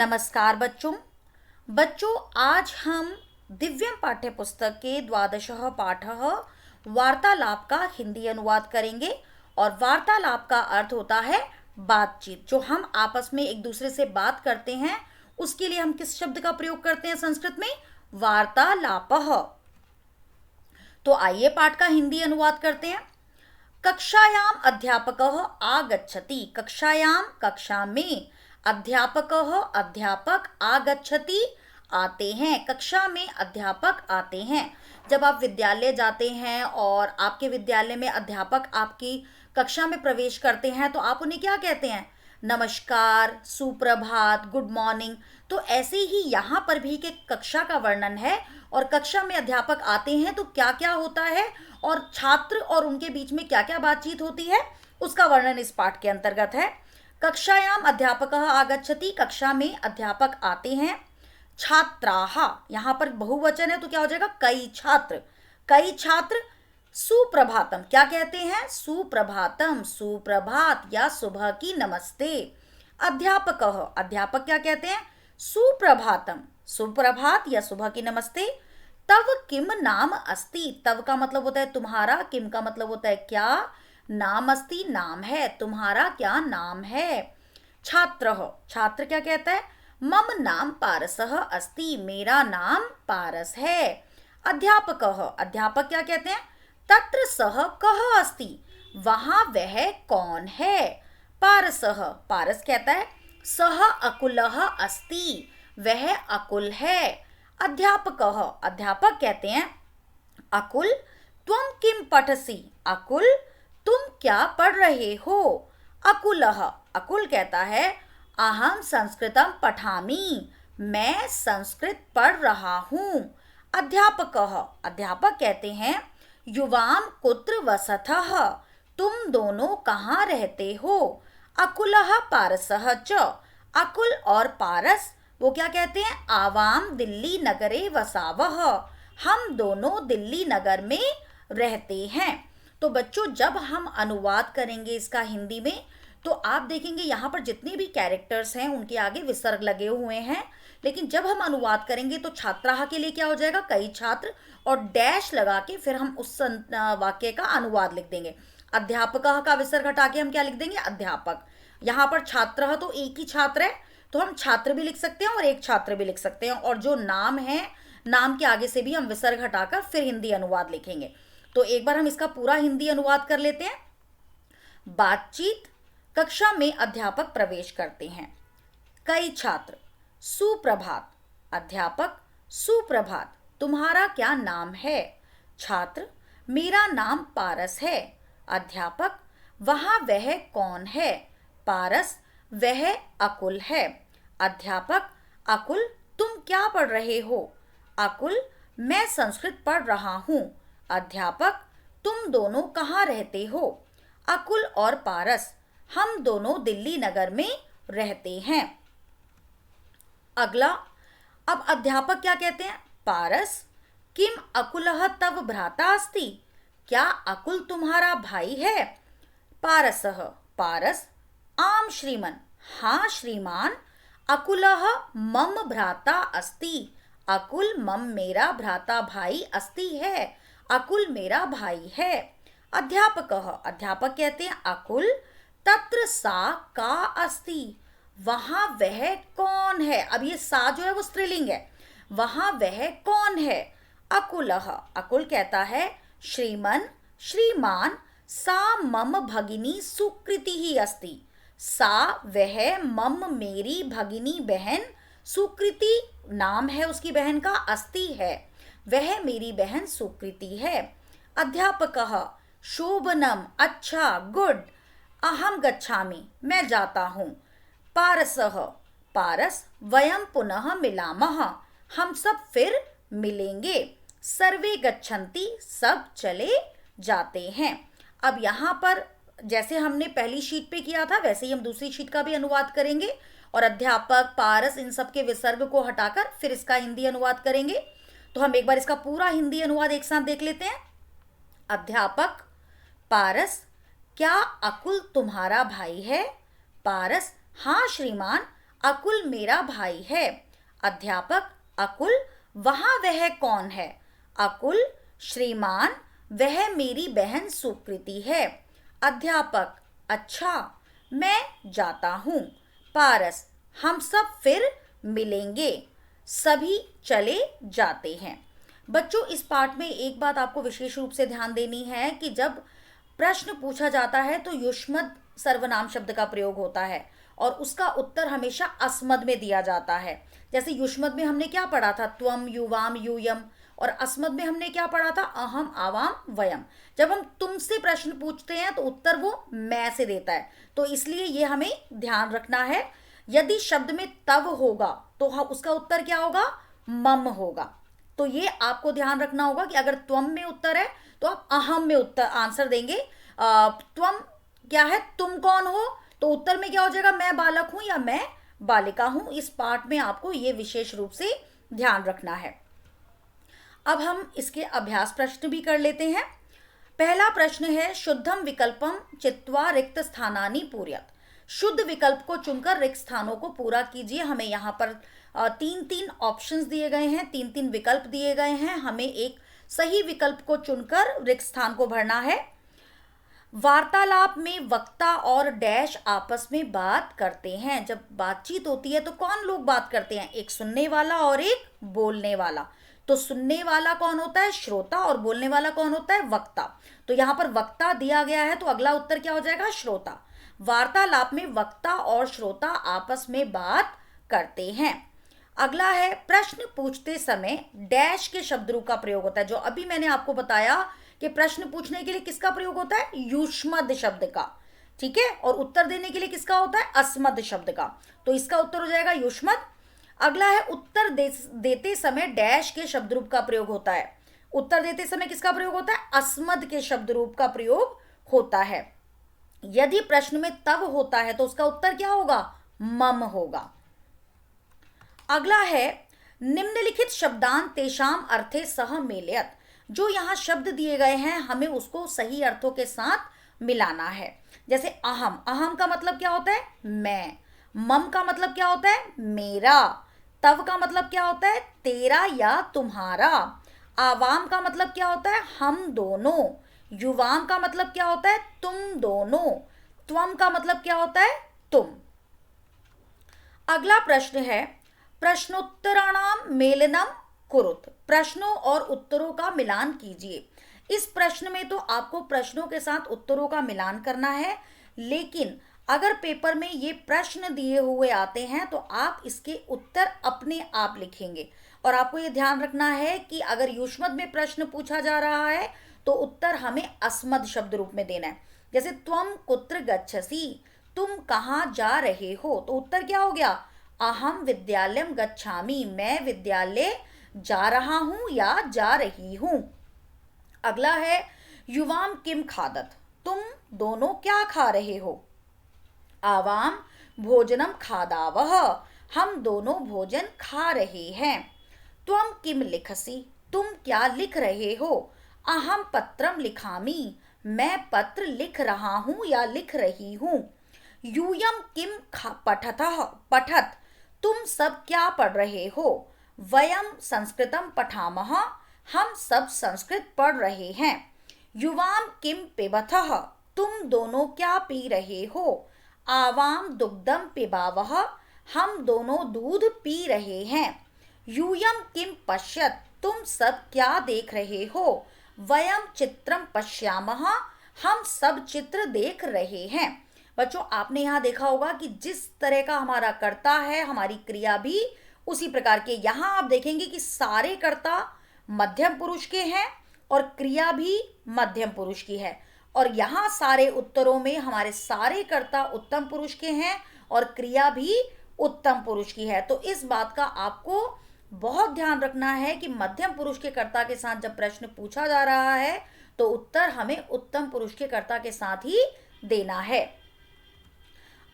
नमस्कार बच्चों। आज हम दिव्यम पाठ्य पुस्तक के द्वादशः पाठः वार्तालाप का हिंदी अनुवाद करेंगे। और वार्तालाप का अर्थ होता है बातचीत, जो हम आपस में एक दूसरे से बात करते हैं। उसके लिए हम किस शब्द का प्रयोग करते हैं संस्कृत में? वार्तालापः। तो आइए पाठ का हिंदी अनुवाद करते हैं। कक्षायाम अध्यापकः आगच्छति। कक्षायाम कक्षा में, अध्यापकः अध्यापक, आगच्छति आते हैं। कक्षा में अध्यापक आते हैं। जब आप विद्यालय जाते हैं और आपके विद्यालय में अध्यापक आपकी कक्षा में प्रवेश करते हैं तो आप उन्हें क्या कहते हैं? नमस्कार, सुप्रभात, गुड मॉर्निंग। तो ऐसे ही यहाँ पर भी कि कक्षा का वर्णन है और कक्षा में अध्यापक आते हैं तो क्या क्या होता है और छात्र और उनके बीच में क्या क्या बातचीत होती है, उसका वर्णन इस पाठ के अंतर्गत है। कक्षायाम अध्यापकः आगच्छति। कक्षा में अध्यापक आते हैं। छात्राः, यहाँ पर बहुवचन है तो क्या हो जाएगा? कई छात्र। कई छात्र। सुप्रभातम, क्या कहते हैं? सुप्रभातम, सुप्रभात या सुबह की नमस्ते। अध्यापकः, अध्यापक क्या कहते हैं? सुप्रभातम, सुप्रभात या सुबह की नमस्ते। तव किम नाम अस्ति। तव का मतलब होता है तुम्हारा, किम का मतलब होता है क्या, नाम अस्ति नाम है, तुम्हारा क्या नाम है। छात्रः, छात्र क्या कहता है? मम नाम पारसः अस्ति, मेरा नाम पारस है। अध्यापकः, अध्यापक क्या कहते हैं? तत्र सः कः अस्ति, वहां वह कौन है। पारसः, पारस कहता है सः अकुलः अस्ति, वह अकुल है। अध्यापकः, अध्यापक कहते हैं अकुल त्वं किम पठसि, अकुल तुम क्या पढ़ रहे हो। अकुलः, अकुल कहता है अहम संस्कृतम पठामि, मैं संस्कृत पढ़ रहा हूँ। अध्यापकः, अध्यापक कहते हैं युवाम कुत्र वसतः, तुम दोनों कहाँ रहते हो। अकुलः पारसः च, अकुल और पारस वो क्या कहते हैं? आवाम दिल्ली नगरे वसावः, हम दोनों दिल्ली नगर में रहते हैं। तो बच्चों, जब हम अनुवाद करेंगे इसका हिंदी में तो आप देखेंगे यहाँ पर जितने भी कैरेक्टर्स हैं उनके आगे विसर्ग लगे हुए हैं। लेकिन जब हम अनुवाद करेंगे तो छात्राः के लिए क्या हो जाएगा? कई छात्र, और डैश लगा के फिर हम उस वाक्य का अनुवाद लिख देंगे। अध्यापकः का विसर्ग हटा के हम क्या लिख देंगे? अध्यापक। यहाँ पर छात्रः तो एक ही छात्र है तो हम छात्र भी लिख सकते हैं और एक छात्र भी लिख सकते हैं। और जो नाम है, नाम के आगे से भी हम विसर्ग हटाकर फिर हिंदी अनुवाद लिखेंगे। तो एक बार हम इसका पूरा हिंदी अनुवाद कर लेते हैं। बातचीत। कक्षा में अध्यापक प्रवेश करते हैं। कई छात्र। सुप्रभात। अध्यापक सुप्रभात, तुम्हारा क्या नाम है? छात्र मेरा नाम पारस है। अध्यापक वहाँ वह कौन है? पारस वह अकुल है। अध्यापक अकुल तुम क्या पढ़ रहे हो? अकुल मैं संस्कृत पढ़ रहा हूँ। अध्यापक तुम दोनों कहाँ रहते हो? अकुल और पारस हम दोनों दिल्ली नगर में रहते हैं। अगला, अब अध्यापक क्या कहते हैं? पारस किम अकुलः तव भ्राता अस्ति, क्या अकुल तुम्हारा भाई है? पारसः, पारस आम श्रीमन, हाँ श्रीमान। अकुलः मम भ्राता अस्ति, अकुल मम मेरा भ्राता भाई अस्ति है, अकुल मेरा भाई है। अध्यापकः, अध्यापक कहते हैं अकुल तत्र सा का अस्ति, वहां वह कौन है। अब ये सा जो है वो स्त्रीलिंग है, वहां वह कौन है। अकुलः, अकुल कहता है श्रीमन श्रीमान, सा मम भगिनी सुकृति ही अस्ति, सा वह मम मेरी भगिनी बहन, सुकृति नाम है उसकी बहन का, अस्ति है वह मेरी बहन सुकृति है। अध्यापकः शोभनम, अच्छा गुड। अहम गच्छामि, मैं जाता हूँ। पारसः, पारस वयम पुनः मिलामः, हम सब फिर मिलेंगे। सर्वे गच्छन्ति, सब चले जाते हैं। अब यहाँ पर जैसे हमने पहली शीट पे किया था वैसे ही हम दूसरी शीट का भी अनुवाद करेंगे और अध्यापक, पारस इन सब के विसर्ग को हटाकर फिर इसका हिंदी अनुवाद करेंगे। तो हम एक बार इसका पूरा हिंदी अनुवाद एक साथ देख लेते हैं। अध्यापक पारस क्या अकुल तुम्हारा भाई है? पारस हाँ श्रीमान, अकुल मेरा भाई है। अध्यापक, अकुल वहां वह कौन है? अकुल, श्रीमान वह मेरी बहन सुकृति है। अध्यापक, अच्छा मैं जाता हूँ। पारस, हम सब फिर मिलेंगे। सभी चले जाते हैं। बच्चों, इस पाठ में एक बात आपको विशेष रूप से ध्यान देनी है कि जब प्रश्न पूछा जाता है तो युष्मद सर्वनाम शब्द का प्रयोग होता है और उसका उत्तर हमेशा अस्मद में दिया जाता है। जैसे युष्मद में हमने क्या पढ़ा था? त्वम, युवाम, यूयम। और अस्मद में हमने क्या पढ़ा था? अहम, आवाम, वयम। जब हम तुमसे प्रश्न पूछते हैं तो उत्तर वो मैं से देता है, तो इसलिए ये हमें ध्यान रखना है। यदि शब्द में तव होगा तो उसका उत्तर क्या होगा? मम होगा। तो ये आपको ध्यान रखना होगा कि अगर त्वम में उत्तर है तो आप अहम में उत्तर आंसर देंगे। त्वम क्या है? तुम कौन हो? तो उत्तर में क्या हो जाएगा? मैं बालक हूं या मैं बालिका हूं। इस पाठ में आपको ये विशेष रूप से ध्यान रखना है। अब हम इसके अभ्यास प्रश्न भी कर लेते हैं। पहला प्रश्न है, शुद्धम विकल्पम चित्वा रिक्त स्थानानि पूरयत। शुद्ध विकल्प को चुनकर रिक्त स्थानों को पूरा कीजिए। हमें यहाँ पर तीन तीन ऑप्शंस दिए गए हैं, तीन तीन विकल्प दिए गए हैं। हमें एक सही विकल्प को चुनकर रिक्त स्थान को भरना है। वार्तालाप में वक्ता और डैश आपस में बात करते हैं। जब बातचीत होती है तो कौन लोग बात करते हैं? एक सुनने वाला और एक बोलने वाला। तो सुनने वाला कौन होता है? श्रोता। और बोलने वाला कौन होता है? वक्ता। तो यहां पर वक्ता दिया गया है तो अगला उत्तर क्या हो जाएगा? श्रोता। वार्तालाप में वक्ता और श्रोता आपस में बात करते हैं। अगला है, प्रश्न पूछते समय डैश के शब्द रूप का प्रयोग होता है। जो अभी मैंने आपको बताया कि प्रश्न पूछने के लिए किसका प्रयोग होता है? युष्मद शब्द का। ठीक है। और उत्तर देने के लिए किसका होता है? अस्मद शब्द का। तो इसका उत्तर हो जाएगा युष्मद। अगला है, उत्तर देते समय डैश के शब्द रूप का प्रयोग होता है। उत्तर देते समय किसका प्रयोग होता है? अस्मद के शब्द रूप का प्रयोग होता है। यदि प्रश्न में तब होता है तो उसका उत्तर क्या होगा? मम होगा। अगला है, निम्नलिखित शब्दान तेषाम अर्थे सह मेलयत। जो यहां शब्द दिए गए हैं हमें उसको सही अर्थों के साथ मिलाना है। जैसे अहम, अहम का मतलब क्या होता है? मैं। मम का मतलब क्या होता है? मेरा। तव का मतलब क्या होता है? तेरा या तुम्हारा। आवाम का मतलब क्या होता है? हम दोनों। युवाम का मतलब क्या होता है? तुम दोनों। त्वम का मतलब क्या होता है? तुम। अगला प्रश्न है, प्रश्नोत्तराणाम मेलनम कुरुत। प्रश्नों और उत्तरों का मिलान कीजिए। इस प्रश्न में तो आपको प्रश्नों के साथ उत्तरों का मिलान करना है, लेकिन अगर पेपर में ये प्रश्न दिए हुए आते हैं तो आप इसके उत्तर अपने आप लिखेंगे। और आपको ये ध्यान रखना है कि अगर युष्मद में प्रश्न पूछा जा रहा है तो उत्तर हमें अस्मद शब्द रूप में देना है। जैसे त्वम कुत्र गच्छसि, तुम कहाँ जा रहे हो? तो उत्तर क्या हो गया? अहम विद्यालयम गच्छामि, मैं विद्यालय जा रहा हूं या जा रही हूं। अगला है, युवाम किम खादत, तुम दोनों क्या खा रहे हो? आवाम भोजनम खादावह, हम दोनों भोजन खा रहे हैं। त्वम किम लिखसि, तुम क्या लिख रहे हो? अहम पत्रम लिखामि, मैं पत्र लिख रहा हूं या लिख रही हूं। यूयम किम पठतः पठत, तुम सब क्या पढ़ रहे हो? वयम संस्कृतम पठामः, हम सब संस्कृत पढ़ रहे हैं। युवाम किम पिबथः, तुम दोनों क्या पी रहे हो? आवाम दुग्धम पिबावः, हम दोनों दूध पी रहे हैं। यूयम किम पश्यत, तुम सब क्या देख रहे हो? वयम चित्रम पश्यामः, हम सब चित्र देख रहे हैं। बच्चों, आपने यहाँ देखा होगा कि जिस तरह का हमारा कर्ता है हमारी क्रिया भी उसी प्रकार के। यहाँ आप देखेंगे कि सारे कर्ता मध्यम पुरुष के हैं और क्रिया भी मध्यम पुरुष की है। और यहाँ सारे उत्तरों में हमारे सारे कर्ता उत्तम पुरुष के हैं और क्रिया भी उत्तम पुरुष की है। तो इस बात का आपको बहुत ध्यान रखना है कि मध्यम पुरुष के कर्ता के साथ जब प्रश्न पूछा जा रहा है तो उत्तर हमें उत्तम पुरुष के कर्ता के साथ ही देना है।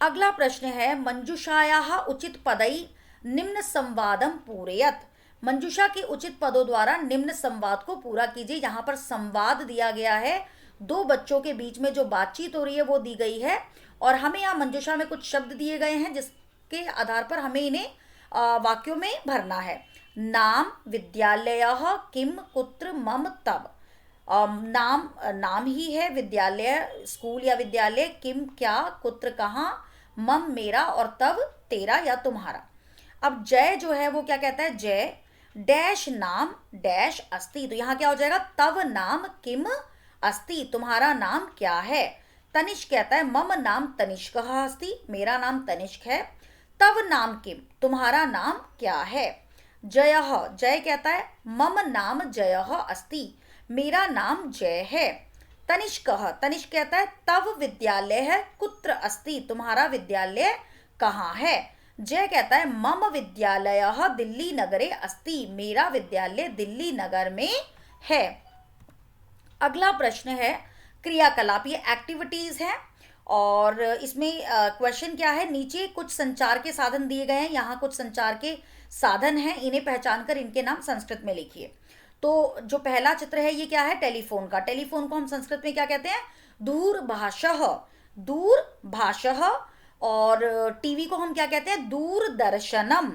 अगला प्रश्न है, मंजुषायाः उचित पदै निम्न संवादम पूरयत। मंजुषा के उचित पदों द्वारा निम्न संवाद को पूरा कीजिए। यहाँ पर संवाद दिया गया है, दो बच्चों के बीच में जो बातचीत हो रही है वो दी गई है और हमें यहाँ मंजुषा में कुछ शब्द दिए गए हैं के आधार पर हमें इन्हें वाक्यों में भरना है। नाम विद्यालयः किम कुत्र मम तव। नाम नाम ही है, विद्यालय स्कूल या विद्यालय, किम क्या, कुत्र कहाँ, मम मेरा और तव तेरा या तुम्हारा। अब जय जो है वो क्या कहता है, जय डैश नाम डैश अस्ति, तो यहाँ क्या हो जाएगा, तव नाम किम अस्ति, तुम्हारा नाम क्या है। तनिष्क कहता है मम नाम तनिष्कः अस्ति, मेरा नाम तनिष्क है। तव नाम किम, तुम्हारा नाम क्या है। जयः जय कहता है मम नाम जयः अस्ति, मेरा नाम जय है। तनिष्कः तनिष्क कहता है तव विद्यालयः कुत्र अस्ति, तुम्हारा विद्यालय कहाँ है। जय कहता है मम विद्यालयः दिल्ली नगरे अस्ति, मेरा विद्यालय दिल्ली नगर में है। अगला प्रश्न है क्रियाकलाप, ये एक्टिविटीज है और इसमें क्वेश्चन क्या है, नीचे कुछ संचार के साधन दिए गए हैं, यहाँ कुछ संचार के साधन हैं, इन्हें पहचान कर इनके नाम संस्कृत में लिखिए। तो जो पहला चित्र है ये क्या है, टेलीफोन का। टेलीफोन को हम संस्कृत में क्या कहते हैं, दूरभाषः, दूरभाषः। और टीवी को हम क्या कहते हैं, दूरदर्शनम।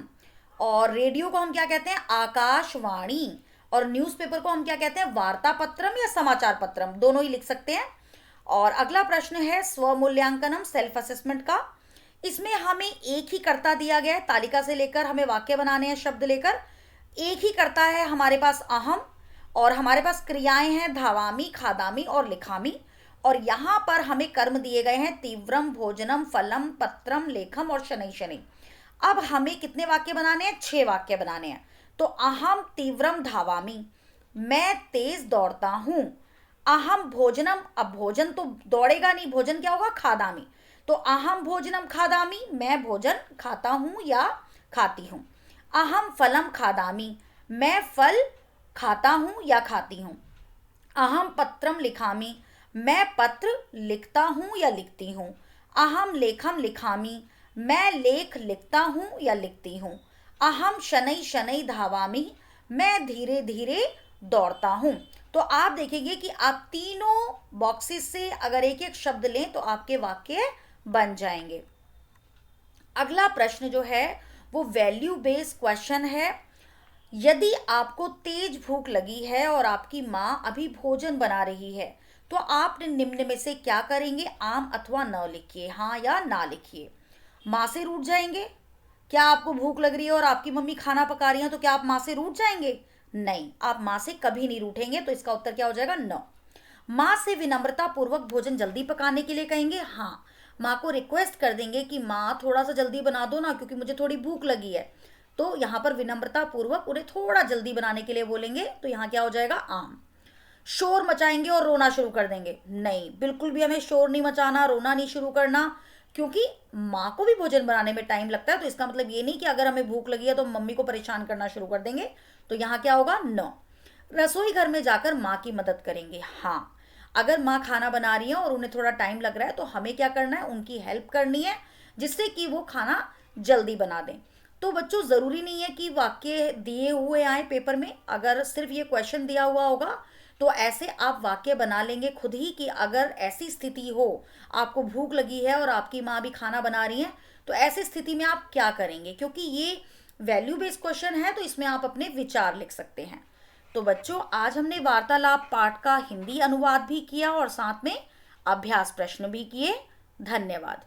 और रेडियो को हम क्या कहते हैं, आकाशवाणी। और न्यूज़पेपर को हम क्या कहते हैं, वार्ता पत्रम या समाचार पत्रम, दोनों ही लिख सकते हैं। और अगला प्रश्न है स्वमूल्यांकनम, सेल्फ असेसमेंट का। इसमें हमें एक ही कर्ता दिया गया है, तालिका से लेकर हमें वाक्य बनाने हैं शब्द लेकर। एक ही कर्ता है हमारे पास अहम, और हमारे पास क्रियाएं हैं धावामी, खादामी और लिखामी। और यहाँ पर हमें कर्म दिए गए हैं तीव्रम, भोजनम, फलम, पत्रम, लेखम और शनै शनै। अब हमें कितने वाक्य बनाने हैं, 6 वाक्य बनाने हैं। तो अहम तीव्रम धावामी, मैं तेज दौड़ता हूं। अहम भोजनम, अब भोजन तो दौड़ेगा नहीं, भोजन क्या होगा, खादामी। तो अहम भोजनम खादामी, मैं भोजन खाता हूं या खाती हूं। अहम फलम खादामी, मैं फल खाता हूं या खाती हूं। अहम पत्रम लिखामी, मैं पत्र लिखता हूं या लिखती हूं। अहम लेखम लिखामी, मैं लेख लिखता हूं या लिखती हूं। अहम शनै शनै धावामी, मैं धीरे धीरे दौड़ता हूं। तो आप देखेंगे कि आप तीनों बॉक्सेस से अगर एक एक शब्द लें तो आपके वाक्य बन जाएंगे। अगला प्रश्न जो है वो वैल्यू बेस्ड क्वेश्चन है। यदि आपको तेज भूख लगी है और आपकी माँ अभी भोजन बना रही है तो आप निम्न में से क्या करेंगे, आम अथवा न लिखिए, हाँ या ना लिखिए। माँ से रूठ जाएंगे, क्या आपको भूख लग रही है और आपकी मम्मी खाना पका रही है तो क्या आप माँ से रूठ जाएंगे, नहीं, आप माँ से कभी नहीं रूठेंगे। तो इसका उत्तर क्या हो जाएगा, न। माँ से विनम्रता पूर्वक भोजन जल्दी पकाने के लिए कहेंगे, हाँ, माँ को रिक्वेस्ट कर देंगे कि माँ थोड़ा सा जल्दी बना दो ना क्योंकि मुझे थोड़ी भूख लगी है। तो यहाँ पर विनम्रता पूर्वक उन्हें थोड़ा जल्दी बनाने के लिए बोलेंगे, तो यहाँ क्या हो जाएगा, आम। शोर मचाएंगे और रोना शुरू कर देंगे, नहीं, बिल्कुल भी हमें शोर नहीं मचाना, रोना नहीं शुरू करना, क्योंकि माँ को भी भोजन बनाने में टाइम लगता है। तो इसका मतलब ये नहीं कि अगर हमें भूख लगी है तो मम्मी को परेशान करना शुरू कर देंगे। तो यहाँ क्या होगा, न। रसोई घर में जाकर माँ की मदद करेंगे, हाँ, अगर माँ खाना बना रही है और उन्हें थोड़ा टाइम लग रहा है तो हमें क्या करना है, उनकी हेल्प करनी है जिससे कि वो खाना जल्दी बना दें। तो बच्चों ज़रूरी नहीं है कि वाक्य दिए हुए आए पेपर में, अगर सिर्फ ये क्वेश्चन दिया हुआ होगा तो ऐसे आप वाक्य बना लेंगे खुद ही कि अगर ऐसी स्थिति हो, आपको भूख लगी है और आपकी माँ भी खाना बना रही है, तो ऐसी स्थिति में आप क्या करेंगे। क्योंकि ये वैल्यू बेस्ड क्वेश्चन है तो इसमें आप अपने विचार लिख सकते हैं। तो बच्चों आज हमने वार्तालाप पाठ का हिंदी अनुवाद भी किया और साथ में अभ्यास प्रश्न भी किए। धन्यवाद।